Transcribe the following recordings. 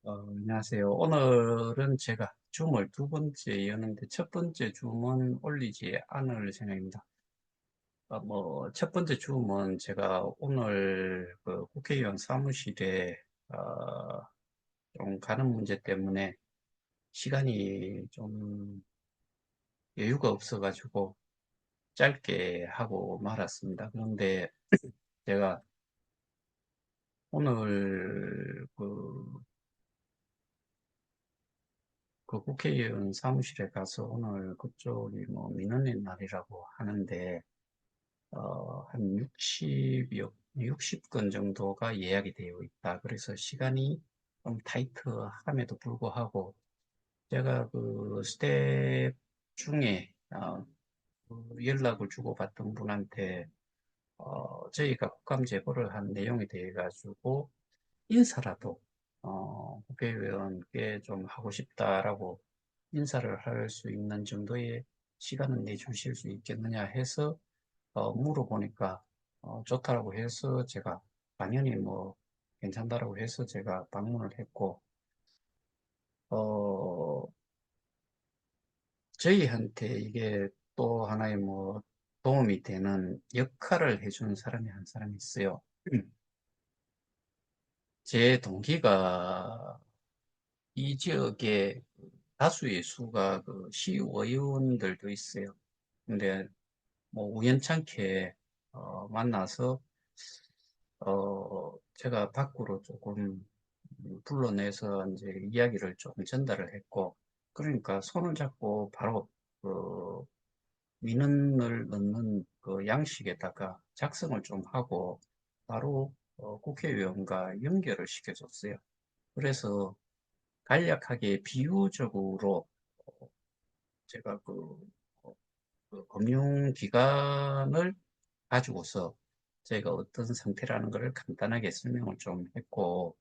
안녕하세요. 오늘은 제가 줌을 두 번째 여는데 첫 번째 줌은 올리지 않을 생각입니다. 첫 번째 줌은 제가 오늘 그 국회의원 사무실에 어, 좀 가는 문제 때문에 시간이 좀 여유가 없어가지고 짧게 하고 말았습니다. 그런데 제가 오늘 그 국회의원 사무실에 가서 오늘 그쪽이 뭐 민원의 날이라고 하는데 한 60건 정도가 예약이 되어 있다. 그래서 시간이 좀 타이트함에도 불구하고 제가 그 스텝 중에 그 연락을 주고받던 분한테 저희가 국감 제보를 한 내용에 대해 가지고 인사라도 국회의원께 좀 하고 싶다라고 인사를 할 수 있는 정도의 시간은 내주실 수 있겠느냐 해서 물어보니까 좋다라고 해서 제가 당연히 뭐 괜찮다라고 해서 제가 방문을 했고 어, 저희한테 이게 또 하나의 뭐 도움이 되는 역할을 해주는 사람이 한 사람이 있어요. 제 동기가 이 지역에 다수의 수가 그 시의원들도 있어요. 근데 뭐 우연찮게 만나서 제가 밖으로 조금 불러내서 이제 이야기를 좀 전달을 했고, 그러니까 손을 잡고 바로 그 민원을 넣는 그 양식에다가 작성을 좀 하고 바로 국회의원과 연결을 시켜줬어요. 그래서 간략하게 비유적으로 제가 어, 그 금융기관을 가지고서 저희가 어떤 상태라는 것을 간단하게 설명을 좀 했고,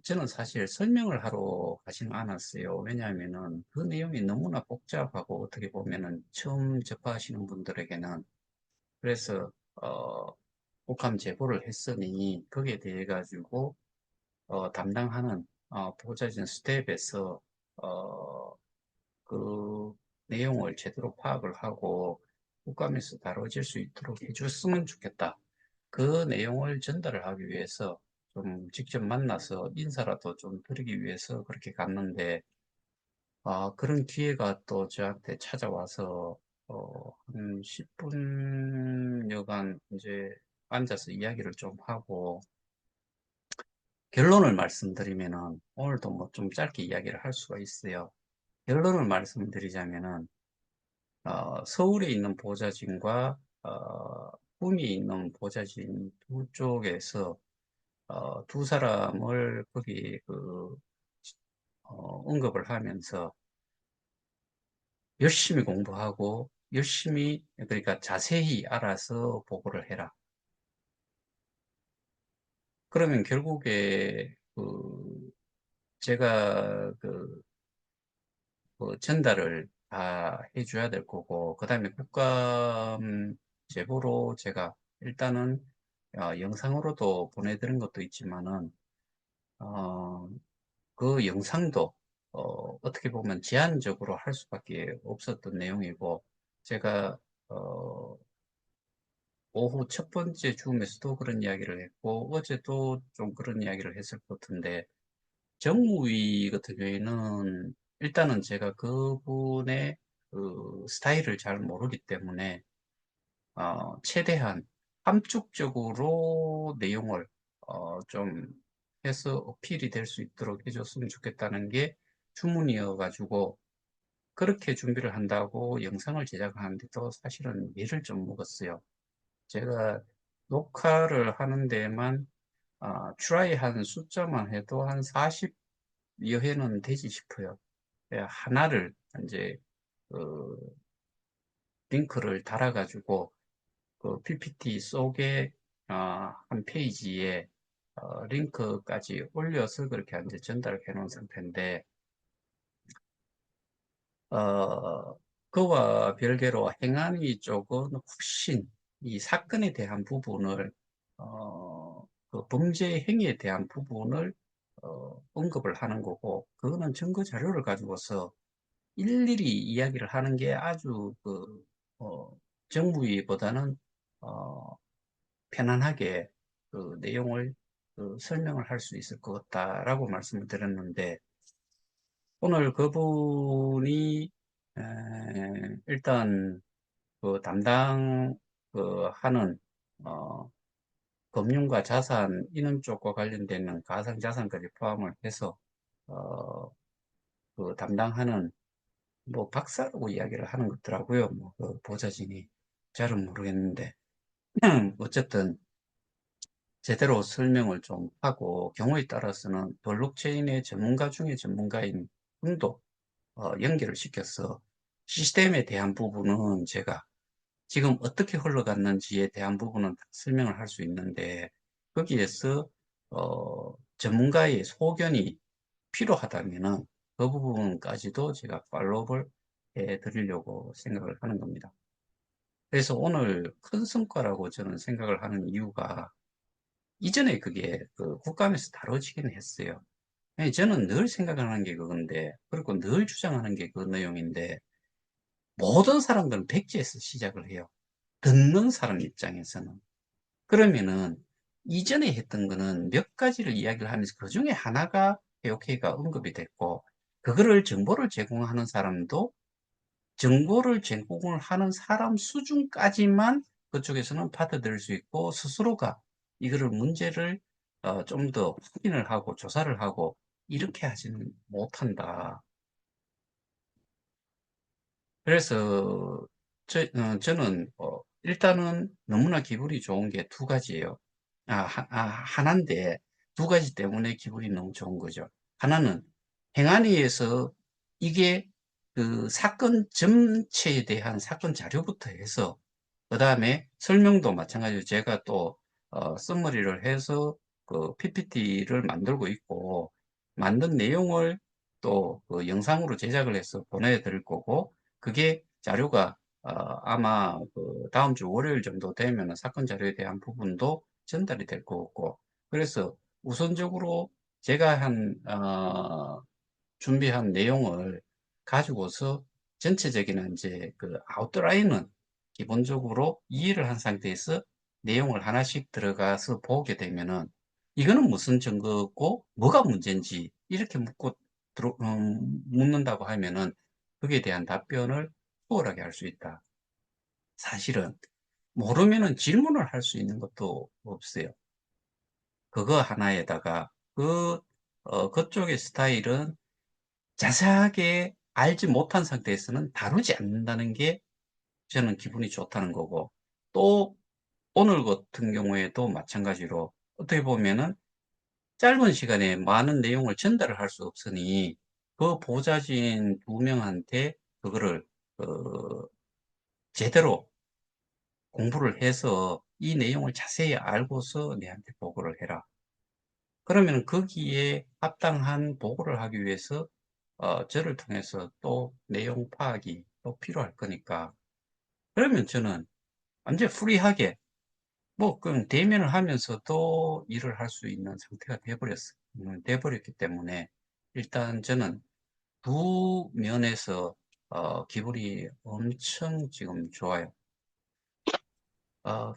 저는 사실 설명을 하러 가지는 않았어요. 왜냐하면은 그 내용이 너무나 복잡하고 어떻게 보면은 처음 접하시는 분들에게는 그래서, 국감 제보를 했으니 거기에 대해 가지고, 담당하는, 보좌진 스텝에서, 어, 그 내용을 제대로 파악을 하고 국감에서 다뤄질 수 있도록 해줬으면 좋겠다. 그 내용을 전달을 하기 위해서 좀 직접 만나서 인사라도 좀 드리기 위해서 그렇게 갔는데, 그런 기회가 또 저한테 찾아와서, 한 10분여간 이제 앉아서 이야기를 좀 하고, 결론을 말씀드리면은, 오늘도 뭐 좀 짧게 이야기를 할 수가 있어요. 결론을 말씀드리자면은, 서울에 있는 보좌진과 구미에 있는 보좌진 두 쪽에서 두 사람을 거기 언급을 하면서 열심히 공부하고 열심히 그러니까 자세히 알아서 보고를 해라. 그러면 결국에 제가 전달을 다 해줘야 될 거고, 그 다음에 국감 제보로 제가 일단은 영상으로도 보내드린 것도 있지만은, 어, 그 영상도 어떻게 보면 제한적으로 할 수밖에 없었던 내용이고, 제가 어, 오후 첫 번째 줌에서도 그런 이야기를 했고, 어제도 좀 그런 이야기를 했을 것 같은데, 정무위 같은 경우에는 일단은 제가 그분의 그 스타일을 잘 모르기 때문에 최대한 함축적으로 내용을 좀 해서 어필이 될 수 있도록 해줬으면 좋겠다는 게 주문이어가지고 그렇게 준비를 한다고 영상을 제작하는데도 사실은 일을 좀 먹었어요. 제가 녹화를 하는 데만 트라이 한 숫자만 해도 한 40여 회는 되지 싶어요. 예, 하나를 이제 그 링크를 달아가지고 그 PPT 속에 한 페이지에 링크까지 올려서 그렇게 이제 전달을 해놓은 상태인데 그와 별개로 행안위 쪽은 훨씬 이 사건에 대한 부분을 그 범죄 행위에 대한 부분을 언급을 하는 거고, 그거는 증거 자료를 가지고서 일일이 이야기를 하는 게 아주 어, 정부위보다는 어, 편안하게 그 내용을 설명을 할 수 있을 것 같다라고 말씀을 드렸는데, 오늘 그분이 일단 그 담당 하는 어, 금융과 자산 이런 쪽과 관련되는 가상자산까지 포함을 해서 어, 그 담당하는 뭐 박사라고 이야기를 하는 것 같더라고요. 뭐그 보좌진이 잘은 모르겠는데 어쨌든 제대로 설명을 좀 하고 경우에 따라서는 블록체인의 전문가 중에 전문가인 분도 연결을 시켜서 시스템에 대한 부분은 제가 지금 어떻게 흘러갔는지에 대한 부분은 다 설명을 할 수 있는데 거기에서 전문가의 소견이 필요하다면은 그 부분까지도 제가 팔로우를 해 드리려고 생각을 하는 겁니다. 그래서 오늘 큰 성과라고 저는 생각을 하는 이유가 이전에 그게 그 국감에서 다뤄지긴 했어요. 아니, 저는 늘 생각하는 게 그건데, 그리고 늘 주장하는 게 그 내용인데, 모든 사람들은 백지에서 시작을 해요. 듣는 사람 입장에서는. 그러면은, 이전에 했던 거는 몇 가지를 이야기를 하면서 그 중에 하나가 AOK가 언급이 됐고, 그거를 정보를 제공하는 사람도 정보를 제공을 하는 사람 수준까지만 그쪽에서는 받아들일 수 있고, 스스로가 이거를 문제를 좀 더 확인을 하고 조사를 하고 이렇게 하지는 못한다. 그래서 저는 일단은 너무나 기분이 좋은 게 두 가지예요. 하나인데 두 가지 때문에 기분이 너무 좋은 거죠. 하나는 행안위에서 이게 그 사건 전체에 대한 사건 자료부터 해서 그 다음에 설명도 마찬가지로 제가 또 써머리를 해서 그 PPT를 만들고 있고 만든 내용을 또그 영상으로 제작을 해서 보내드릴 거고 그게 자료가 아마 그 다음 주 월요일 정도 되면 사건 자료에 대한 부분도 전달이 될 거고 그래서 우선적으로 제가 준비한 내용을 가지고서 전체적인 이제 그 아웃라인은 기본적으로 이해를 한 상태에서 내용을 하나씩 들어가서 보게 되면은 이거는 무슨 증거고 뭐가 문제인지 이렇게 묻는다고 하면은 거기에 대한 답변을 수월하게 할 수 있다. 사실은 모르면은 질문을 할 수 있는 것도 없어요. 그거 하나에다가 그쪽의 스타일은 자세하게 알지 못한 상태에서는 다루지 않는다는 게 저는 기분이 좋다는 거고, 또 오늘 같은 경우에도 마찬가지로 어떻게 보면은 짧은 시간에 많은 내용을 전달을 할 수 없으니 그 보좌진 두 명한테 그거를 어, 제대로 공부를 해서 이 내용을 자세히 알고서 내한테 보고를 해라. 그러면 거기에 합당한 보고를 하기 위해서 저를 통해서 또 내용 파악이 또 필요할 거니까 그러면 저는 완전 프리하게 뭐 그냥 대면을 하면서도 일을 할 수 있는 상태가 돼버렸어요. 돼버렸기 때문에 일단 저는 두 면에서 기분이 엄청 지금 좋아요.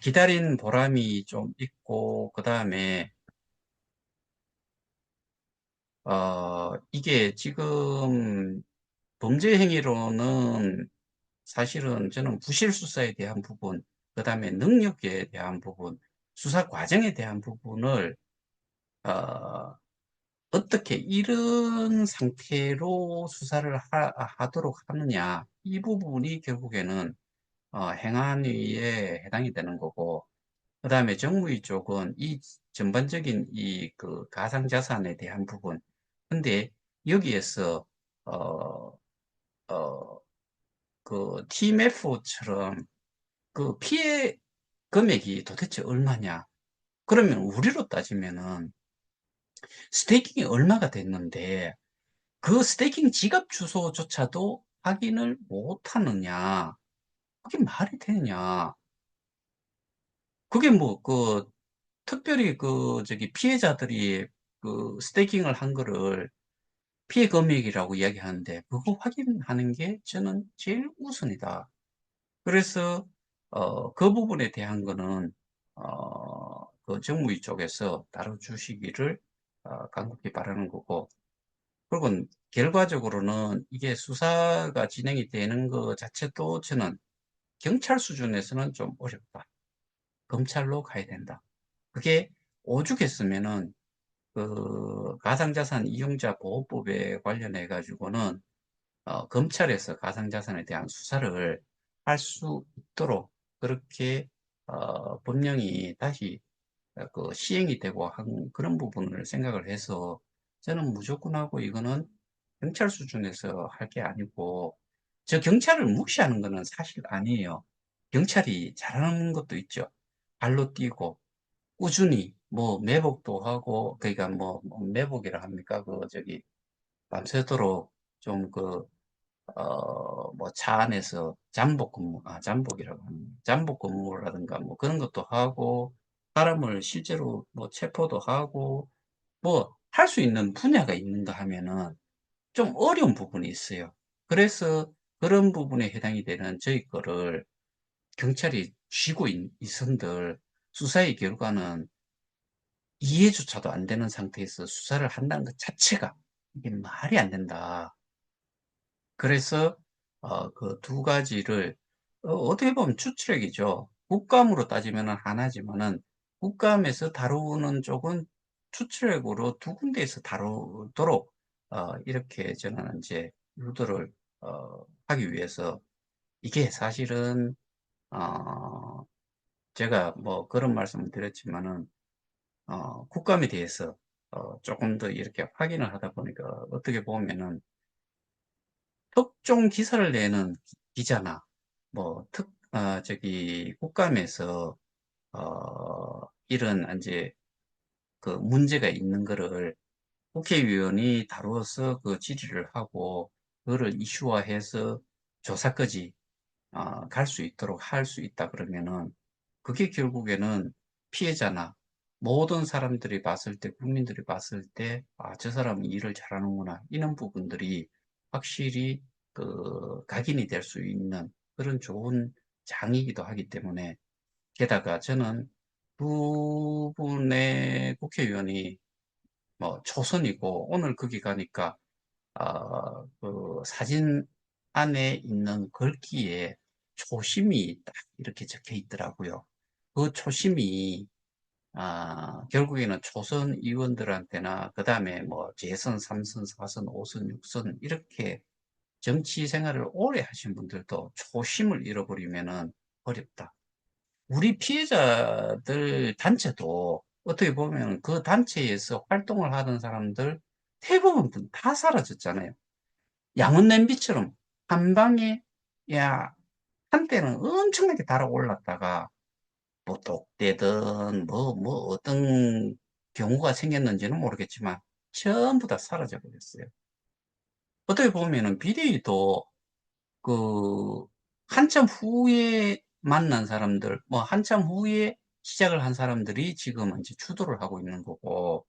기다린 보람이 좀 있고 그 다음에 이게 지금 범죄 행위로는 사실은 저는 부실 수사에 대한 부분, 그 다음에 능력에 대한 부분, 수사 과정에 대한 부분을 어, 떻게 이런 상태로 수사를 하도록 하느냐, 이 부분이 결국에는 행안위에 해당이 되는 거고, 그 다음에 정무위 쪽은 이 전반적인 이 그 가상자산에 대한 부분, 근데 여기에서 어, 어, 그 TMF처럼 그 피해 금액이 도대체 얼마냐? 그러면 우리로 따지면은 스테이킹이 얼마가 됐는데 그 스테이킹 지갑 주소조차도 확인을 못 하느냐? 그게 말이 되느냐? 그게 뭐, 특별히 피해자들이 스테이킹을 한 거를 피해 금액이라고 이야기하는데, 그거 확인하는 게 저는 제일 우선이다. 그래서, 그 부분에 대한 거는, 그 정무위 쪽에서 다뤄주시기를, 간곡히 바라는 거고, 그리고 결과적으로는 이게 수사가 진행이 되는 것 자체도 저는 경찰 수준에서는 좀 어렵다. 검찰로 가야 된다. 그게 오죽했으면은 그 가상자산 이용자 보호법에 관련해 가지고는 검찰에서 가상자산에 대한 수사를 할 수 있도록 그렇게 법령이 다시 시행이 되고 한 그런 부분을 생각을 해서 저는 무조건 하고 이거는 경찰 수준에서 할 게 아니고 저 경찰을 무시하는 거는 사실 아니에요. 경찰이 잘하는 것도 있죠. 발로 뛰고 꾸준히 뭐 매복도 하고 그러니까 뭐 매복이라 합니까? 밤새도록 좀 뭐 차 안에서 잠복 근무, 잠복이라고 합니다. 잠복 근무라든가 뭐 그런 것도 하고 사람을 실제로 뭐 체포도 하고 뭐 할 수 있는 분야가 있는가 하면은 좀 어려운 부분이 있어요. 그래서 그런 부분에 해당이 되는 저희 거를 경찰이 쥐고 있은들 수사의 결과는 이해조차도 안 되는 상태에서 수사를 한다는 것 자체가 이게 말이 안 된다. 그래서 그 두 가지를 어떻게 보면 추출액이죠. 국감으로 따지면 하나지만은 국감에서 다루는 쪽은 추출액으로 두 군데에서 다루도록 이렇게 저는 이제 유도를 하기 위해서 이게 사실은 어, 제가 뭐 그런 말씀을 드렸지만은 국감에 대해서 조금 더 이렇게 확인을 하다 보니까 어떻게 보면은 특종 기사를 내는 기자나 뭐 국감에서 이런 이제 그 문제가 있는 거를 국회의원이 다루어서 그 질의를 하고 그거를 이슈화해서 조사까지 갈 수 있도록 할 수 있다 그러면은 그게 결국에는 피해자나 모든 사람들이 봤을 때, 국민들이 봤을 때, 저 사람은 일을 잘하는구나. 이런 부분들이 확실히 각인이 될 수 있는 그런 좋은 장이기도 하기 때문에 게다가 저는 두 분의 국회의원이 뭐 초선이고 오늘 거기 가니까 그 사진 안에 있는 글귀에 초심이 딱 이렇게 적혀 있더라고요. 그 초심이 결국에는 초선 의원들한테나 그 다음에 뭐 재선 3선, 4선, 5선, 6선 이렇게 정치 생활을 오래 하신 분들도 초심을 잃어버리면은 어렵다. 우리 피해자들 단체도 어떻게 보면 그 단체에서 활동을 하던 사람들 대부분 다 사라졌잖아요. 양은 냄비처럼 한 방에 야 한때는 엄청나게 달아올랐다가 뭐 독대든 뭐 어떤 경우가 생겼는지는 모르겠지만 전부 다 사라져 버렸어요. 어떻게 보면은 비대위도 그 한참 후에 만난 사람들, 뭐 한참 후에 시작을 한 사람들이 지금 이제 주도를 하고 있는 거고.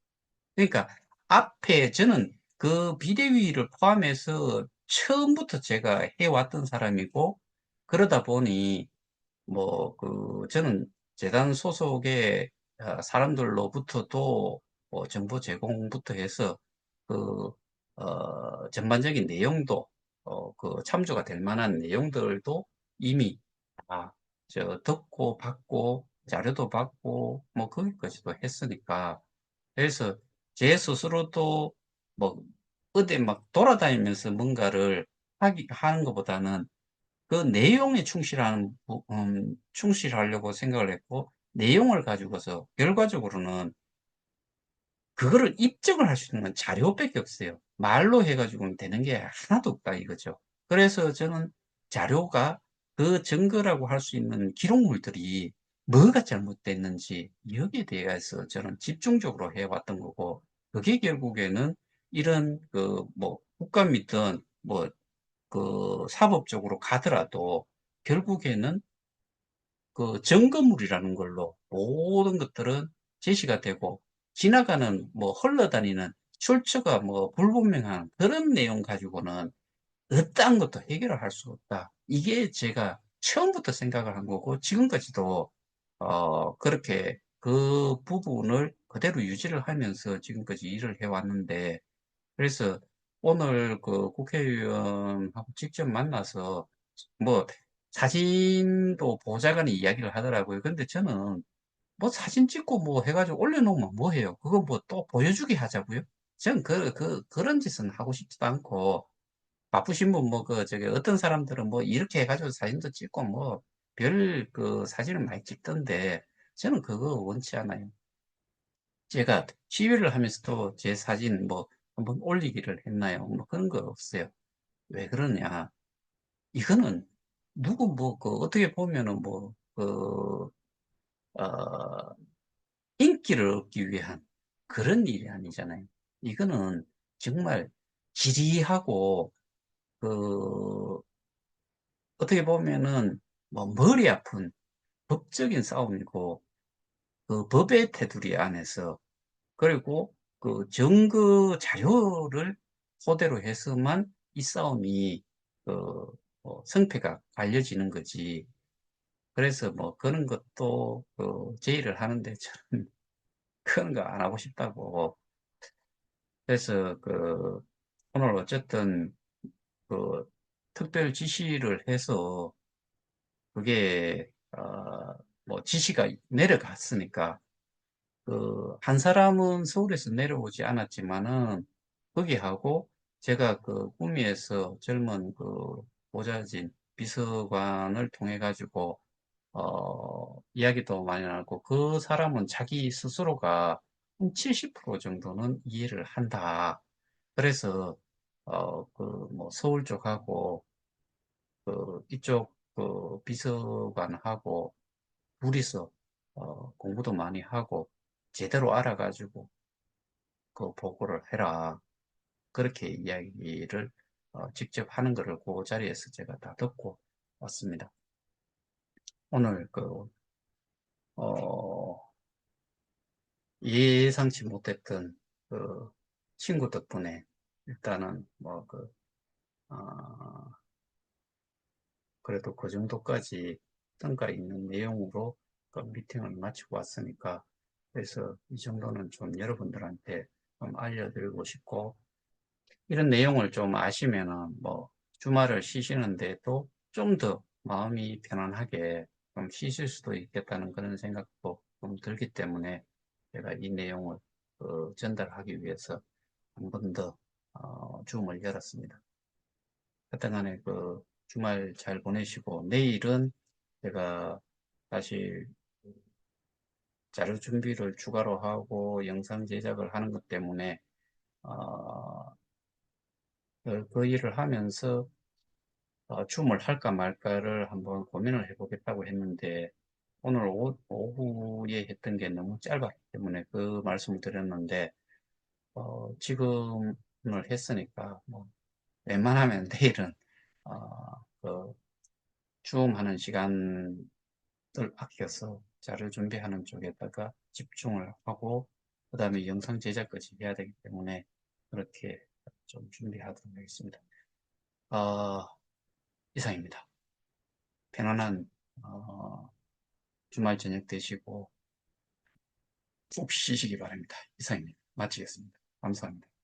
그러니까 앞에 저는 그 비대위를 포함해서 처음부터 제가 해왔던 사람이고 그러다 보니 저는 재단 소속의 사람들로부터도 뭐 정보 제공부터 해서 그, 전반적인 내용도, 참조가 될 만한 내용들도 이미 듣고 받고 자료도 받고 뭐 거기까지도 했으니까 그래서 제 스스로도 뭐 어디 막 돌아다니면서 뭔가를 하는 것보다는 그 내용에 충실하려고 생각을 했고, 내용을 가지고서 결과적으로는 그거를 입증을 할 수 있는 건 자료밖에 없어요. 말로 해가지고는 되는 게 하나도 없다 이거죠. 그래서 저는 자료가 그 증거라고 할 수 있는 기록물들이 뭐가 잘못됐는지 여기에 대해서 저는 집중적으로 해왔던 거고, 그게 결국에는 이런 국감이든 사법적으로 가더라도 결국에는 그 증거물이라는 걸로 모든 것들은 제시가 되고, 지나가는 뭐 흘러다니는 출처가 뭐 불분명한 그런 내용 가지고는 어떠한 것도 해결을 할 수 없다. 이게 제가 처음부터 생각을 한 거고, 지금까지도, 그렇게 그 부분을 그대로 유지를 하면서 지금까지 일을 해왔는데, 그래서 오늘 그 국회의원하고 직접 만나서 뭐 사진도 보자간에 이야기를 하더라고요. 근데 저는 뭐 사진 찍고 뭐 해가지고 올려놓으면 뭐 해요? 그거 뭐 또 보여주게 하자고요? 저는 그런 짓은 하고 싶지도 않고, 바쁘신 분, 뭐, 저기, 어떤 사람들은 뭐, 이렇게 해가지고 사진도 찍고, 뭐, 별 그 사진을 많이 찍던데, 저는 그거 원치 않아요. 제가 시위를 하면서도 제 사진 뭐, 한번 올리기를 했나요? 뭐, 그런 거 없어요. 왜 그러냐. 이거는, 누구 뭐, 어떻게 보면은 뭐, 어, 인기를 얻기 위한 그런 일이 아니잖아요. 이거는 정말 지리하고, 그, 어떻게 보면은 뭐 머리 아픈 법적인 싸움이고 그 법의 테두리 안에서 그리고 그 증거 자료를 토대로 해서만 이 싸움이 그 성패가 갈려지는 거지. 그래서 뭐 그런 것도 그 제의를 하는데 저는 그런 거 안 하고 싶다고. 그래서 그 오늘 어쨌든 그 특별 지시를 해서 그게 뭐 지시가 내려갔으니까 그 한 사람은 서울에서 내려오지 않았지만은 거기하고 제가 그 구미에서 젊은 그 보좌진 비서관을 통해 가지고 이야기도 많이 나눴고 그 사람은 자기 스스로가 한 70% 정도는 이해를 한다. 그래서 그 뭐 서울 쪽하고 그 이쪽 그 비서관하고 둘이서 공부도 많이 하고 제대로 알아가지고 그 보고를 해라. 그렇게 이야기를 직접 하는 거를 그 자리에서 제가 다 듣고 왔습니다. 오늘 어, 예상치 못했던 그 친구 덕분에 일단은 그래도 그 정도까지 성과 있는 내용으로 그 미팅을 마치고 왔으니까 그래서 이 정도는 좀 여러분들한테 좀 알려드리고 싶고 이런 내용을 좀 아시면은 뭐 주말을 쉬시는데도 좀 더 마음이 편안하게 좀 쉬실 수도 있겠다는 그런 생각도 좀 들기 때문에 제가 이 내용을 전달하기 위해서 한 번 더 줌을 열었습니다. 하여튼간에 그 주말 잘 보내시고 내일은 제가 사실 자료 준비를 추가로 하고 영상 제작을 하는 것 때문에 어, 그 일을 하면서 줌을 할까 말까를 한번 고민을 해보겠다고 했는데 오늘 오후에 했던 게 너무 짧았기 때문에 그 말씀을 드렸는데 지금을 했으니까 뭐 웬만하면 내일은 그 줌 하는 시간을 아껴서 자료 준비하는 쪽에다가 집중을 하고 그 다음에 영상 제작까지 해야 되기 때문에 그렇게 좀 준비하도록 하겠습니다. 어, 이상입니다. 편안한 주말 저녁 되시고 푹 쉬시기 바랍니다. 이상입니다. 마치겠습니다. 감사합니다.